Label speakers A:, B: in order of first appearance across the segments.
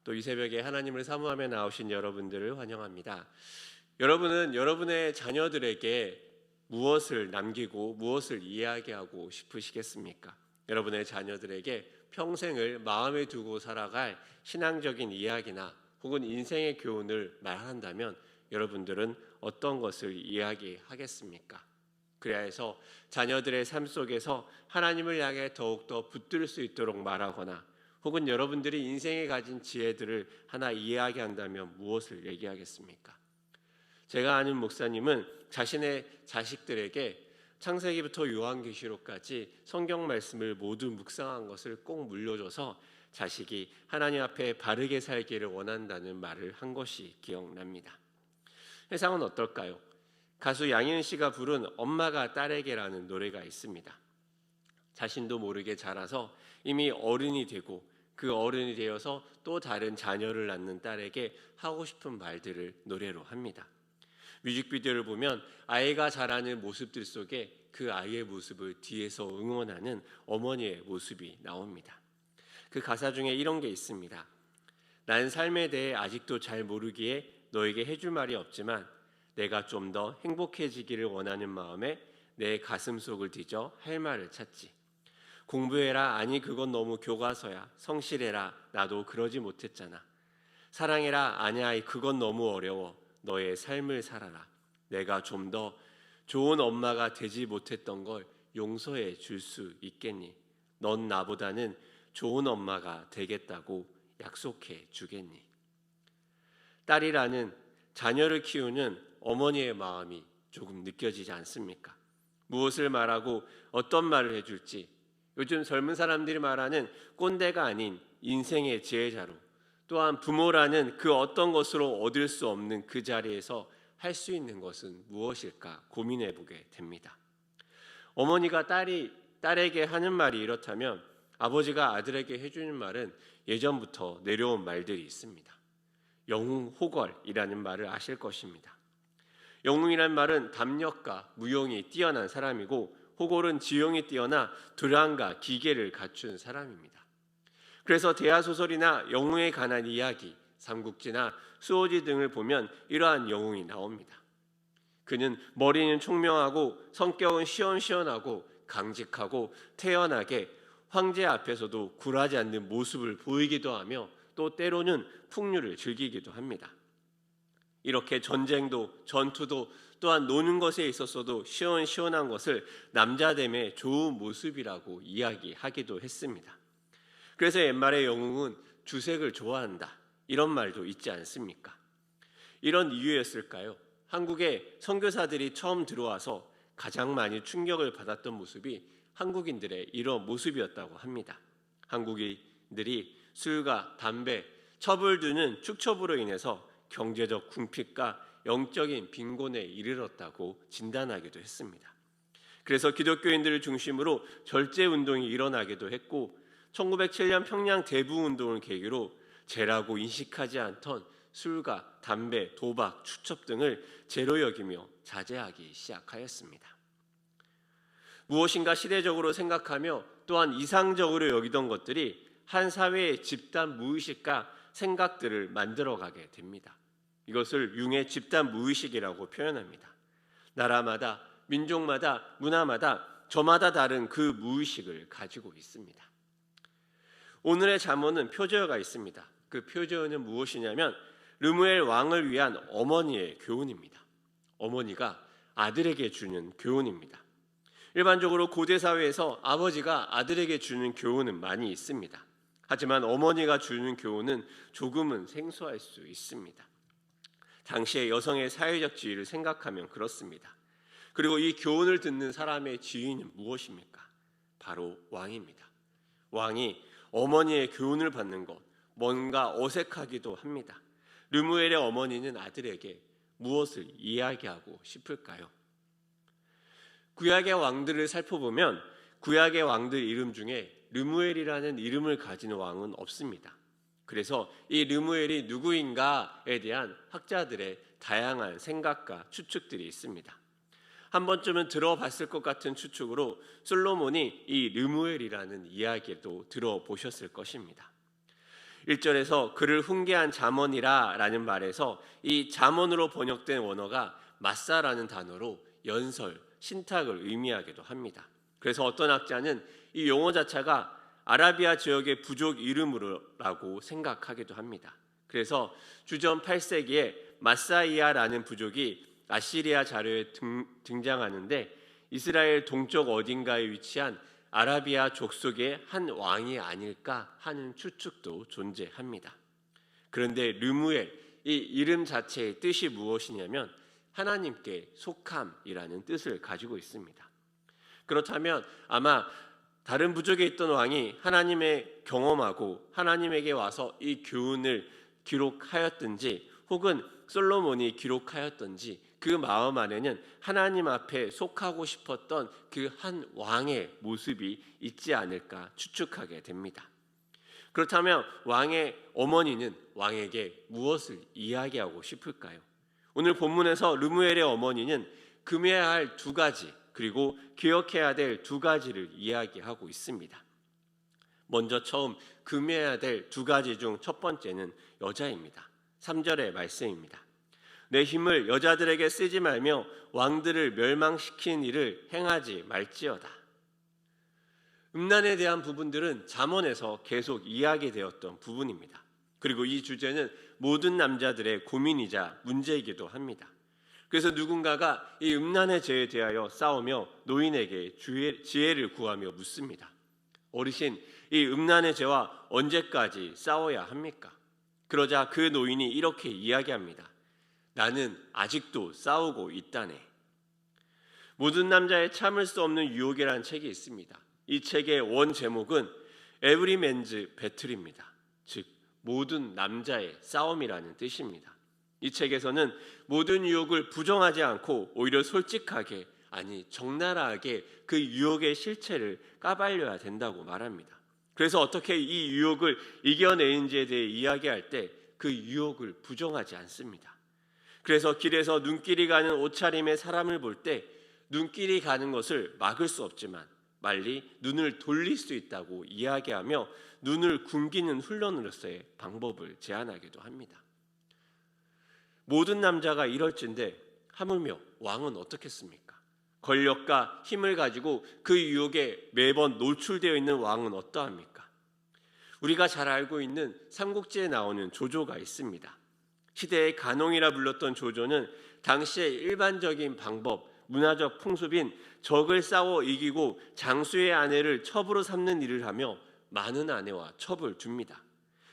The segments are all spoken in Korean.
A: 또 이 새벽에 하나님을 사모하며 나오신 여러분들을 환영합니다. 여러분은 여러분의 자녀들에게 무엇을 남기고 무엇을 이야기하고 싶으시겠습니까? 여러분의 자녀들에게 평생을 마음에 두고 살아갈 신앙적인 이야기나 혹은 인생의 교훈을 말한다면 여러분들은 어떤 것을 이야기하겠습니까? 그래야 해서 자녀들의 삶 속에서 하나님을 향해 더욱더 붙들 수 있도록 말하거나 혹은 여러분들이 인생에 가진 지혜들을 하나 이야기한다면 무엇을 얘기하겠습니까? 제가 아는 목사님은 자신의 자식들에게 창세기부터 요한계시록까지 성경 말씀을 모두 묵상한 것을 꼭 물려줘서 자식이 하나님 앞에 바르게 살기를 원한다는 말을 한 것이 기억납니다. 세상은 어떨까요? 가수 양희은 씨가 부른 엄마가 딸에게라는 노래가 있습니다. 자신도 모르게 자라서 이미 어른이 되고 그 어른이 되어서 또 다른 자녀를 낳는 딸에게 하고 싶은 말들을 노래로 합니다. 뮤직비디오를 보면 아이가 자라는 모습들 속에 그 아이의 모습을 뒤에서 응원하는 어머니의 모습이 나옵니다. 그 가사 중에 이런 게 있습니다. 난 삶에 대해 아직도 잘 모르기에 너에게 해줄 말이 없지만 내가 좀 더 행복해지기를 원하는 마음에 내 가슴 속을 뒤져 할 말을 찾지. 공부해라. 아니 그건 너무 교과서야. 성실해라. 나도 그러지 못했잖아. 사랑해라. 아니야 그건 너무 어려워. 너의 삶을 살아라. 내가 좀 더 좋은 엄마가 되지 못했던 걸 용서해 줄 수 있겠니? 넌 나보다는 좋은 엄마가 되겠다고 약속해 주겠니? 딸이라는 자녀를 키우는 어머니의 마음이 조금 느껴지지 않습니까? 무엇을 말하고 어떤 말을 해줄지, 요즘 젊은 사람들이 말하는 꼰대가 아닌 인생의 지혜자로, 또한 부모라는 그 어떤 것으로 얻을 수 없는 그 자리에서 할 수 있는 것은 무엇일까 고민해 보게 됩니다. 어머니가 딸에게 하는 말이 이렇다면 아버지가 아들에게 해주는 말은 예전부터 내려온 말들이 있습니다. 영웅호걸이라는 말을 아실 것입니다. 영웅이란 말은 담력과 무용이 뛰어난 사람이고 호걸은 지용이 뛰어나 두랑과 기계를 갖춘 사람입니다. 그래서 대하소설이나 영웅에 관한 이야기, 삼국지나 수호지 등을 보면 이러한 영웅이 나옵니다. 그는 머리는 총명하고 성격은 시원시원하고 강직하고 태연하게 황제 앞에서도 굴하지 않는 모습을 보이기도 하며 또 때로는 풍류를 즐기기도 합니다. 이렇게 전쟁도 전투도 또한 노는 것에 있어서도 시원시원한 것을 남자됨의 좋은 모습이라고 이야기하기도 했습니다. 그래서 옛말의 영웅은 주색을 좋아한다 이런 말도 있지 않습니까? 이런 이유였을까요? 한국에 선교사들이 처음 들어와서 가장 많이 충격을 받았던 모습이 한국인들의 이런 모습이었다고 합니다. 한국인들이 술과 담배, 첩을 두는 축첩으로 인해서 경제적 궁핍과 영적인 빈곤에 이르렀다고 진단하기도 했습니다. 그래서 기독교인들을 중심으로 절제운동이 일어나기도 했고 1907년 평양 대부운동을 계기로 죄라고 인식하지 않던 술과 담배, 도박, 추첩 등을 죄로 여기며 자제하기 시작하였습니다. 무엇인가 시대적으로 생각하며 또한 이상적으로 여기던 것들이 한 사회의 집단 무의식과 생각들을 만들어가게 됩니다. 이것을 융의 집단 무의식이라고 표현합니다. 나라마다, 민족마다, 문화마다 저마다 다른 그 무의식을 가지고 있습니다. 오늘의 잠언은 표제어가 있습니다. 그 표제어는 무엇이냐면 르무엘 왕을 위한 어머니의 교훈입니다. 어머니가 아들에게 주는 교훈입니다. 일반적으로 고대 사회에서 아버지가 아들에게 주는 교훈은 많이 있습니다. 하지만 어머니가 주는 교훈은 조금은 생소할 수 있습니다. 당시의 여성의 사회적 지위를 생각하면 그렇습니다. 그리고 이 교훈을 듣는 사람의 지위는 무엇입니까? 바로 왕입니다. 왕이 어머니의 교훈을 받는 것, 뭔가 어색하기도 합니다. 르무엘의 어머니는 아들에게 무엇을 이야기하고 싶을까요? 구약의 왕들을 살펴보면 구약의 왕들 이름 중에 르무엘이라는 이름을 가진 왕은 없습니다. 그래서 이 르무엘이 누구인가에 대한 학자들의 다양한 생각과 추측들이 있습니다. 한 번쯤은 들어봤을 것 같은 추측으로 솔로몬이 이 르무엘이라는 이야기도 들어보셨을 것입니다. 1절에서 그를 훈계한 잠언이라 라는 말에서 이 잠언으로 번역된 원어가 마사라는 단어로 연설, 신탁을 의미하기도 합니다. 그래서 어떤 학자는 이 용어 자체가 아라비아 지역의 부족 이름으로라고 생각하기도 합니다. 그래서 주전 8세기에 마사이아라는 부족이 아시리아 자료에 등장하는데 이스라엘 동쪽 어딘가에 위치한 아라비아 족속의 한 왕이 아닐까 하는 추측도 존재합니다. 그런데 르무엘, 이 이름 자체의 뜻이 무엇이냐면 하나님께 속함이라는 뜻을 가지고 있습니다. 그렇다면 아마 다른 부족에 있던 왕이 하나님의 경험하고 하나님에게 와서 이 교훈을 기록하였든지 혹은 솔로몬이 기록하였든지 그 마음 안에는 하나님 앞에 속하고 싶었던 그 한 왕의 모습이 있지 않을까 추측하게 됩니다. 그렇다면 왕의 어머니는 왕에게 무엇을 이야기하고 싶을까요? 오늘 본문에서 르무엘의 어머니는 금해야 할 두 가지 그리고 기억해야 될 두 가지를 이야기하고 있습니다. 먼저 처음 금해야 될 두 가지 중 첫 번째는 여자입니다. 3절의 말씀입니다. 내 힘을 여자들에게 쓰지 말며 왕들을 멸망시킨 일을 행하지 말지어다. 음란에 대한 부분들은 잠언에서 계속 이야기되었던 부분입니다. 그리고 이 주제는 모든 남자들의 고민이자 문제이기도 합니다. 그래서 누군가가 이 음란의 죄에 대하여 싸우며 노인에게 지혜를 구하며 묻습니다. 어르신, 이 음란의 죄와 언제까지 싸워야 합니까? 그러자 그 노인이 이렇게 이야기합니다. 나는 아직도 싸우고 있다네. 모든 남자의 참을 수 없는 유혹이라는 책이 있습니다. 이 책의 원 제목은 Every Man's Battle입니다. 즉 모든 남자의 싸움이라는 뜻입니다. 이 책에서는 모든 유혹을 부정하지 않고 오히려 솔직하게, 아니 적나라하게 그 유혹의 실체를 까발려야 된다고 말합니다. 그래서 어떻게 이 유혹을 이겨내는지에 대해 이야기할 때 그 유혹을 부정하지 않습니다. 그래서 길에서 눈길이 가는 옷차림의 사람을 볼 때 눈길이 가는 것을 막을 수 없지만 빨리 눈을 돌릴 수 있다고 이야기하며 눈을 굶기는 훈련으로서의 방법을 제안하기도 합니다. 모든 남자가 이럴진데 하물며 왕은 어떻겠습니까? 권력과 힘을 가지고 그 유혹에 매번 노출되어 있는 왕은 어떠합니까? 우리가 잘 알고 있는 삼국지에 나오는 조조가 있습니다. 시대의 간홍이라 불렀던 조조는 당시의 일반적인 방법, 문화적 풍습인 적을 싸워 이기고 장수의 아내를 첩으로 삼는 일을 하며 많은 아내와 첩을 줍니다.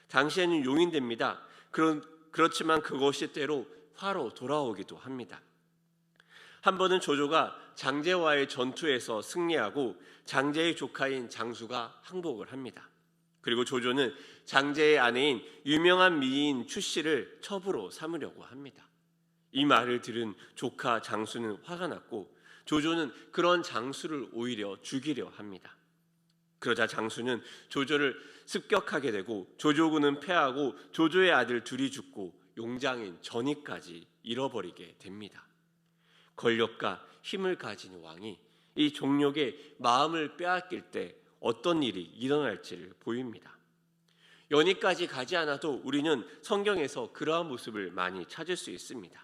A: 당시에는 용인됩니다. 그렇지만 그것이 때로 화로 돌아오기도 합니다. 한 번은 조조가 장제와의 전투에서 승리하고 장제의 조카인 장수가 항복을 합니다. 그리고 조조는 장제의 아내인 유명한 미인 추씨를 첩으로 삼으려고 합니다. 이 말을 들은 조카 장수는 화가 났고 조조는 그런 장수를 오히려 죽이려 합니다. 그러자 장수는 조조를 습격하게 되고 조조군은 패하고 조조의 아들 둘이 죽고 용장인 전이까지 잃어버리게 됩니다. 권력과 힘을 가진 왕이 이 종족의 마음을 빼앗길 때 어떤 일이 일어날지를 보입니다. 연희까지 가지 않아도 우리는 성경에서 그러한 모습을 많이 찾을 수 있습니다.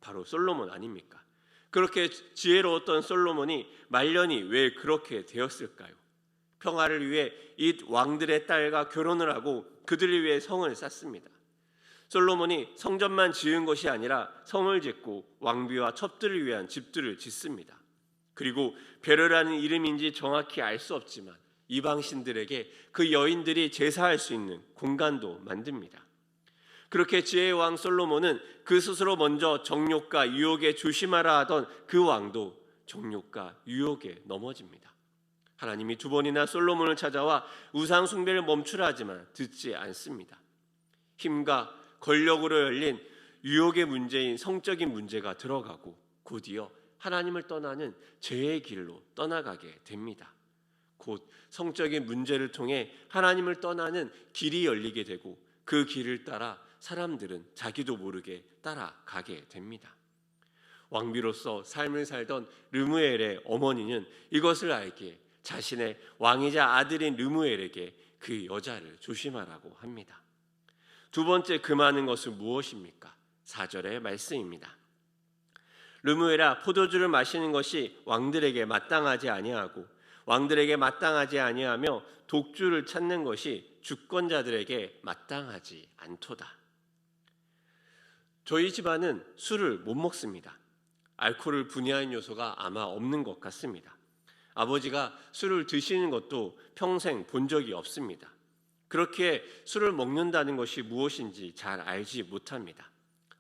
A: 바로 솔로몬 아닙니까? 그렇게 지혜로웠던 솔로몬이 말년이 왜 그렇게 되었을까요? 평화를 위해 이 왕들의 딸과 결혼을 하고 그들을 위해 성을 쌓습니다. 솔로몬이 성전만 지은 것이 아니라 성을 짓고 왕비와 첩들을 위한 집들을 짓습니다. 그리고 베르라는 이름인지 정확히 알 수 없지만 이방신들에게 그 여인들이 제사할 수 있는 공간도 만듭니다. 그렇게 지혜의 왕 솔로몬은 그 스스로 먼저 정욕과 유혹에 조심하라 하던 그 왕도 정욕과 유혹에 넘어집니다. 하나님이 두 번이나 솔로몬을 찾아와 우상 숭배를 멈추라 하지만 듣지 않습니다. 힘과 권력으로 열린 유혹의 문제인 성적인 문제가 들어가고 곧이어 하나님을 떠나는 죄의 길로 떠나가게 됩니다. 곧 성적인 문제를 통해 하나님을 떠나는 길이 열리게 되고 그 길을 따라 사람들은 자기도 모르게 따라가게 됩니다. 왕비로서 삶을 살던 르무엘의 어머니는 이것을 알기에 자신의 왕이자 아들인 르무엘에게 그 여자를 조심하라고 합니다. 두 번째 금하는 것은 무엇입니까? 4절의 말씀입니다. 르무엘아, 포도주를 마시는 것이 왕들에게 마땅하지 아니하고 왕들에게 마땅하지 아니하며 독주를 찾는 것이 주권자들에게 마땅하지 않도다. 저희 집안은 술을 못 먹습니다. 알코올을 분해하는 요소가 아마 없는 것 같습니다. 아버지가 술을 드시는 것도 평생 본 적이 없습니다. 그렇게 술을 먹는다는 것이 무엇인지 잘 알지 못합니다.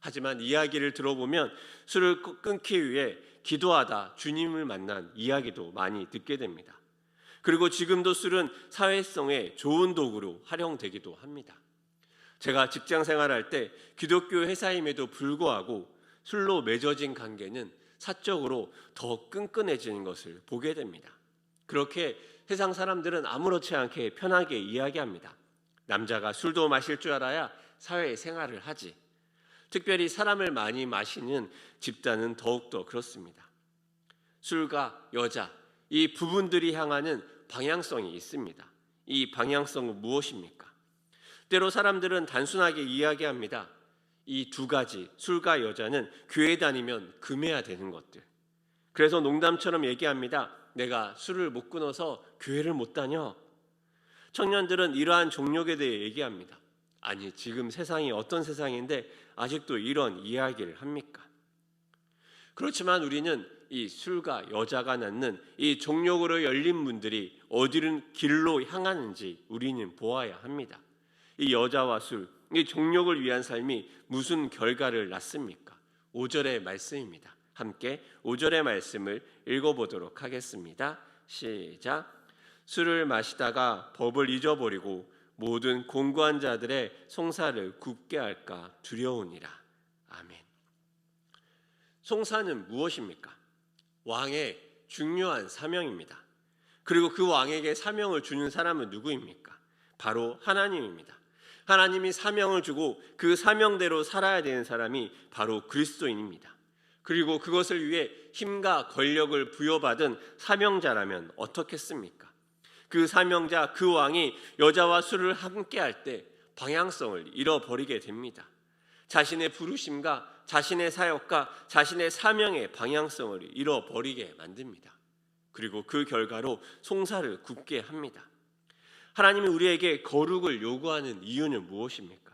A: 하지만 이야기를 들어보면 술을 끊기 위해 기도하다 주님을 만난 이야기도 많이 듣게 됩니다. 그리고 지금도 술은 사회성의 좋은 도구로 활용되기도 합니다. 제가 직장 생활할 때 기독교 회사임에도 불구하고 술로 맺어진 관계는 사적으로 더 끈끈해지는 것을 보게 됩니다. 그렇게 세상 사람들은 아무렇지 않게 편하게 이야기합니다. 남자가 술도 마실 줄 알아야 사회생활을 하지. 특별히 사람을 많이 마시는 집단은 더욱더 그렇습니다. 술과 여자, 이 부분들이 향하는 방향성이 있습니다. 이 방향성은 무엇입니까? 때로 사람들은 단순하게 이야기합니다. 이 두 가지, 술과 여자는 교회 다니면 금해야 되는 것들. 그래서 농담처럼 얘기합니다. 내가 술을 못 끊어서 교회를 못 다녀. 청년들은 이러한 종력에 대해 얘기합니다. 아니, 지금 세상이 어떤 세상인데 아직도 이런 이야기를 합니까? 그렇지만 우리는 이 술과 여자가 낳는 이 종력으로 열린 문들이 어디를 길로 향하는지 우리는 보아야 합니다. 이 여자와 술, 이 종력을 위한 삶이 무슨 결과를 낳습니까? 5절의 말씀입니다. 함께 5절의 말씀을 읽어보도록 하겠습니다. 시작. 술을 마시다가 법을 잊어버리고 모든 공고한 자들의 송사를 굽게 할까 두려우니라. 아멘. 송사는 무엇입니까? 왕의 중요한 사명입니다. 그리고 그 왕에게 사명을 주는 사람은 누구입니까? 바로 하나님입니다. 하나님이 사명을 주고 그 사명대로 살아야 되는 사람이 바로 그리스도인입니다. 그리고 그것을 위해 힘과 권력을 부여받은 사명자라면 어떻겠습니까? 그 사명자, 그 왕이 여자와 술을 함께 할 때 방향성을 잃어버리게 됩니다. 자신의 부르심과 자신의 사역과 자신의 사명의 방향성을 잃어버리게 만듭니다. 그리고 그 결과로 송사를 굽게 합니다. 하나님이 우리에게 거룩을 요구하는 이유는 무엇입니까?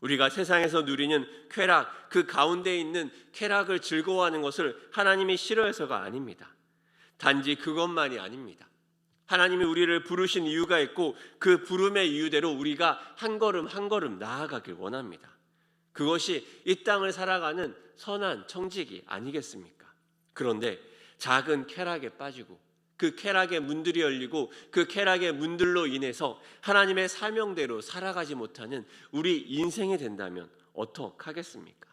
A: 우리가 세상에서 누리는 쾌락, 그 가운데 있는 쾌락을 즐거워하는 것을 하나님이 싫어해서가 아닙니다. 단지 그것만이 아닙니다. 하나님이 우리를 부르신 이유가 있고 그 부름의 이유대로 우리가 한 걸음 한 걸음 나아가길 원합니다. 그것이 이 땅을 살아가는 선한 청지기 아니겠습니까? 그런데 작은 쾌락에 빠지고 그 쾌락의 문들이 열리고 그 쾌락의 문들로 인해서 하나님의 사명대로 살아가지 못하는 우리 인생이 된다면 어떡하겠습니까?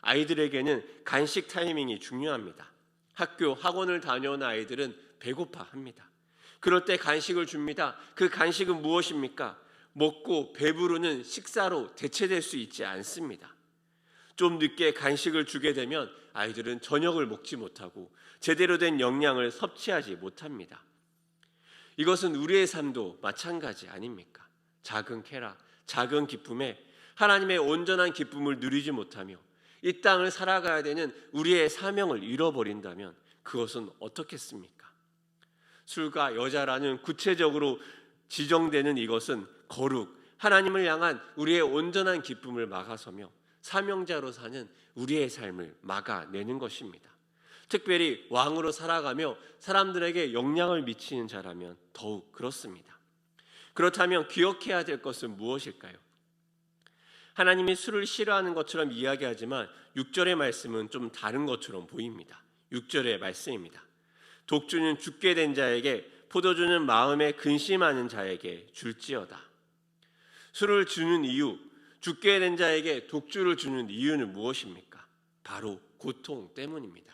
A: 아이들에게는 간식 타이밍이 중요합니다. 학교, 학원을 다녀온 아이들은 배고파합니다. 그럴 때 간식을 줍니다. 그 간식은 무엇입니까? 먹고 배부르는 식사로 대체될 수 있지 않습니다. 좀 늦게 간식을 주게 되면 아이들은 저녁을 먹지 못하고 제대로 된 영양을 섭취하지 못합니다. 이것은 우리의 삶도 마찬가지 아닙니까? 작은 쾌락, 작은 기쁨에 하나님의 온전한 기쁨을 누리지 못하며 이 땅을 살아가야 되는 우리의 사명을 잃어버린다면 그것은 어떻겠습니까? 술과 여자라는 구체적으로 지정되는 이것은 거룩, 하나님을 향한 우리의 온전한 기쁨을 막아서며 사명자로 사는 우리의 삶을 막아내는 것입니다. 특별히 왕으로 살아가며 사람들에게 영향을 미치는 자라면 더욱 그렇습니다. 그렇다면 기억해야 될 것은 무엇일까요? 하나님이 술을 싫어하는 것처럼 이야기하지만 6절의 말씀은 좀 다른 것처럼 보입니다. 6절의 말씀입니다. 독주는 죽게 된 자에게, 포도주는 마음에 근심하는 자에게 줄지어다. 술을 주는 이유, 죽게 된 자에게 독주를 주는 이유는 무엇입니까? 바로 고통 때문입니다.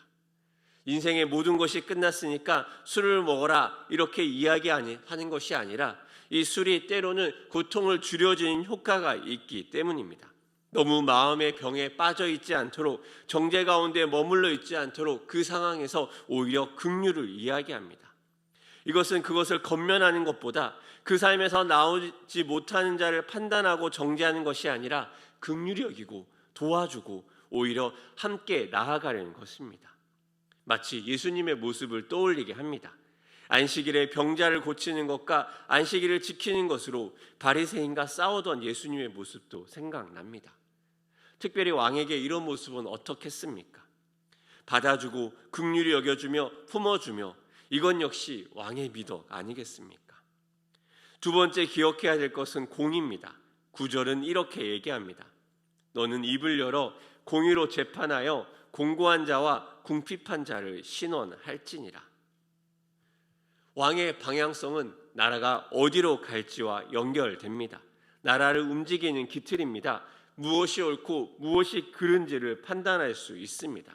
A: 인생의 모든 것이 끝났으니까 술을 먹어라 이렇게 이야기하는 것이 아니라 이 술이 때로는 고통을 줄여주는 효과가 있기 때문입니다. 너무 마음의 병에 빠져 있지 않도록, 정죄 가운데 머물러 있지 않도록 그 상황에서 오히려 긍휼을 이야기합니다. 이것은 그것을 건면하는 것보다 그 삶에서 나오지 못하는 자를 판단하고 정죄하는 것이 아니라 긍휼히 여기고 도와주고 오히려 함께 나아가려는 것입니다. 마치 예수님의 모습을 떠올리게 합니다. 안식일에 병자를 고치는 것과 안식일을 지키는 것으로 바리새인과 싸우던 예수님의 모습도 생각납니다. 특별히 왕에게 이런 모습은 어떻겠습니까? 받아주고 긍휼히 여겨주며 품어주며 이건 역시 왕의 미덕 아니겠습니까? 두 번째 기억해야 될 것은 공의입니다. 9절은 이렇게 얘기합니다. 너는 입을 열어 공의로 재판하여 공고한 자와 궁핍한 자를 신원할지니라. 왕의 방향성은 나라가 어디로 갈지와 연결됩니다. 나라를 움직이는 기틀입니다. 무엇이 옳고 무엇이 그른지를 판단할 수 있습니다.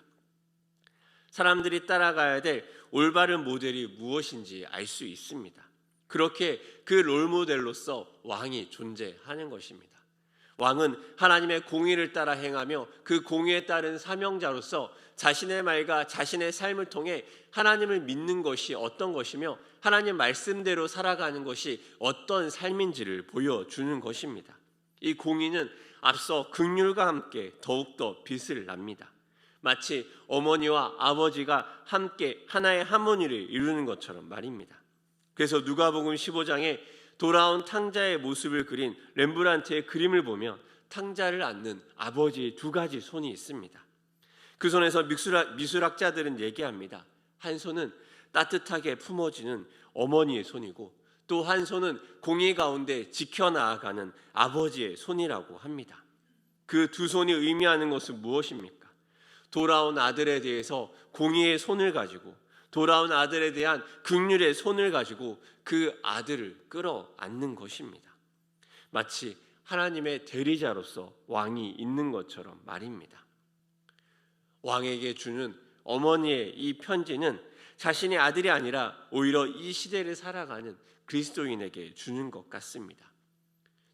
A: 사람들이 따라가야 될 올바른 모델이 무엇인지 알 수 있습니다. 그렇게 그 롤모델로서 왕이 존재하는 것입니다. 왕은 하나님의 공의를 따라 행하며 그 공의에 따른 사명자로서 자신의 말과 자신의 삶을 통해 하나님을 믿는 것이 어떤 것이며 하나님 말씀대로 살아가는 것이 어떤 삶인지를 보여주는 것입니다. 이 공의는 앞서 긍휼과 함께 더욱더 빛을 납니다. 마치 어머니와 아버지가 함께 하나의 하모니를 이루는 것처럼 말입니다. 그래서 누가복음 15장에 돌아온 탕자의 모습을 그린 렘브란트의 그림을 보면 탕자를 안는 아버지의 두 가지 손이 있습니다. 그 손에서 미술학자들은 얘기합니다. 한 손은 따뜻하게 품어주는 어머니의 손이고 또 한 손은 공의 가운데 지켜나아가는 아버지의 손이라고 합니다. 그 두 손이 의미하는 것은 무엇입니까? 돌아온 아들에 대해서 공의의 손을 가지고 돌아온 아들에 대한 긍휼의 손을 가지고 그 아들을 끌어안는 것입니다. 마치 하나님의 대리자로서 왕이 있는 것처럼 말입니다. 왕에게 주는 어머니의 이 편지는 자신의 아들이 아니라 오히려 이 시대를 살아가는 그리스도인에게 주는 것 같습니다.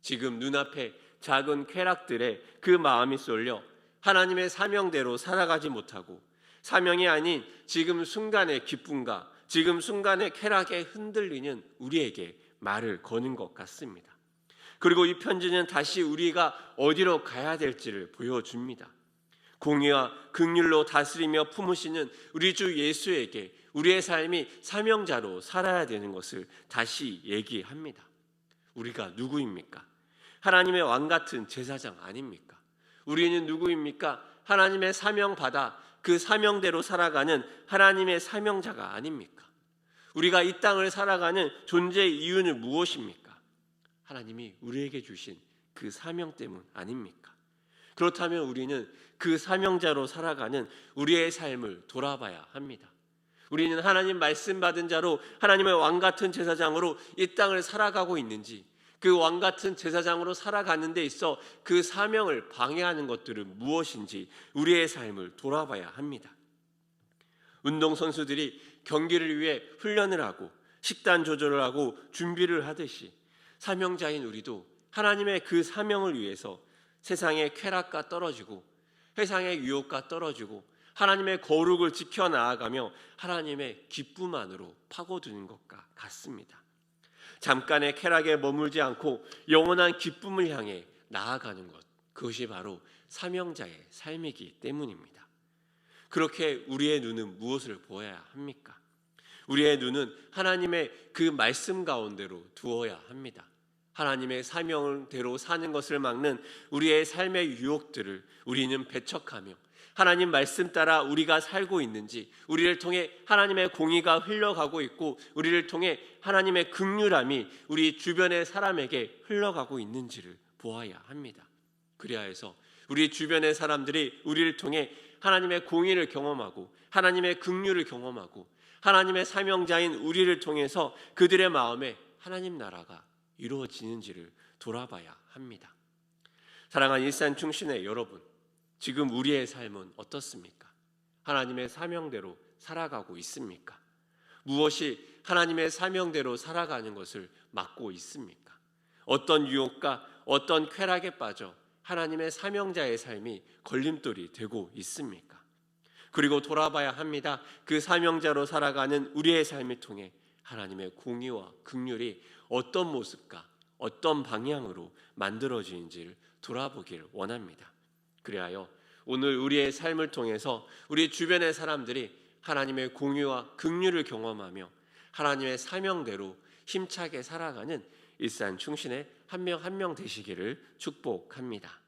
A: 지금 눈앞에 작은 쾌락들에 그 마음이 쏠려 하나님의 사명대로 살아가지 못하고 사명이 아닌 지금 순간의 기쁨과 지금 순간의 쾌락에 흔들리는 우리에게 말을 거는 것 같습니다. 그리고 이 편지는 다시 우리가 어디로 가야 될지를 보여줍니다. 공의와 긍휼로 다스리며 품으시는 우리 주 예수에게 우리의 삶이 사명자로 살아야 되는 것을 다시 얘기합니다. 우리가 누구입니까? 하나님의 왕 같은 제사장 아닙니까? 우리는 누구입니까? 하나님의 사명 받아 그 사명대로 살아가는 하나님의 사명자가 아닙니까? 우리가 이 땅을 살아가는 존재의 이유는 무엇입니까? 하나님이 우리에게 주신 그 사명 때문 아닙니까? 그렇다면 우리는 그 사명자로 살아가는 우리의 삶을 돌아봐야 합니다. 우리는 하나님 말씀 받은 자로 하나님의 왕 같은 제사장으로 이 땅을 살아가고 있는지, 그 왕 같은 제사장으로 살아가는 데 있어 그 사명을 방해하는 것들은 무엇인지 우리의 삶을 돌아봐야 합니다. 운동선수들이 경기를 위해 훈련을 하고 식단 조절을 하고 준비를 하듯이 사명자인 우리도 하나님의 그 사명을 위해서 세상의 쾌락과 떨어지고 세상의 유혹과 떨어지고 하나님의 거룩을 지켜나아가며 하나님의 기쁨 안으로 파고드는 것과 같습니다. 잠깐의 쾌락에 머물지 않고 영원한 기쁨을 향해 나아가는 것, 그것이 바로 사명자의 삶이기 때문입니다. 그렇게 우리의 눈은 무엇을 보아야 합니까? 우리의 눈은 하나님의 그 말씀 가운데로 두어야 합니다. 하나님의 사명대로 사는 것을 막는 우리의 삶의 유혹들을 우리는 배척하며 하나님 말씀 따라 우리가 살고 있는지, 우리를 통해 하나님의 공의가 흘러가고 있고 우리를 통해 하나님의 긍휼함이 우리 주변의 사람에게 흘러가고 있는지를 보아야 합니다. 그래야 해서 우리 주변의 사람들이 우리를 통해 하나님의 공의를 경험하고 하나님의 긍휼을 경험하고 하나님의 사명자인 우리를 통해서 그들의 마음에 하나님 나라가 이루어지는지를 돌아봐야 합니다. 사랑하는 일산 충신의 여러분, 지금 우리의 삶은 어떻습니까? 하나님의 사명대로 살아가고 있습니까? 무엇이 하나님의 사명대로 살아가는 것을 막고 있습니까? 어떤 유혹과 어떤 쾌락에 빠져 하나님의 사명자의 삶이 걸림돌이 되고 있습니까? 그리고 돌아봐야 합니다. 그 사명자로 살아가는 우리의 삶을 통해 하나님의 공의와 긍휼이 어떤 모습과 어떤 방향으로 만들어지는지를 돌아보길 원합니다. 그리하여 오늘 우리의 삶을 통해서 우리 주변의 사람들이 하나님의 공의와 긍휼을 경험하며 하나님의 사명대로 힘차게 살아가는 일산 충신의 한 명 한 명 되시기를 축복합니다.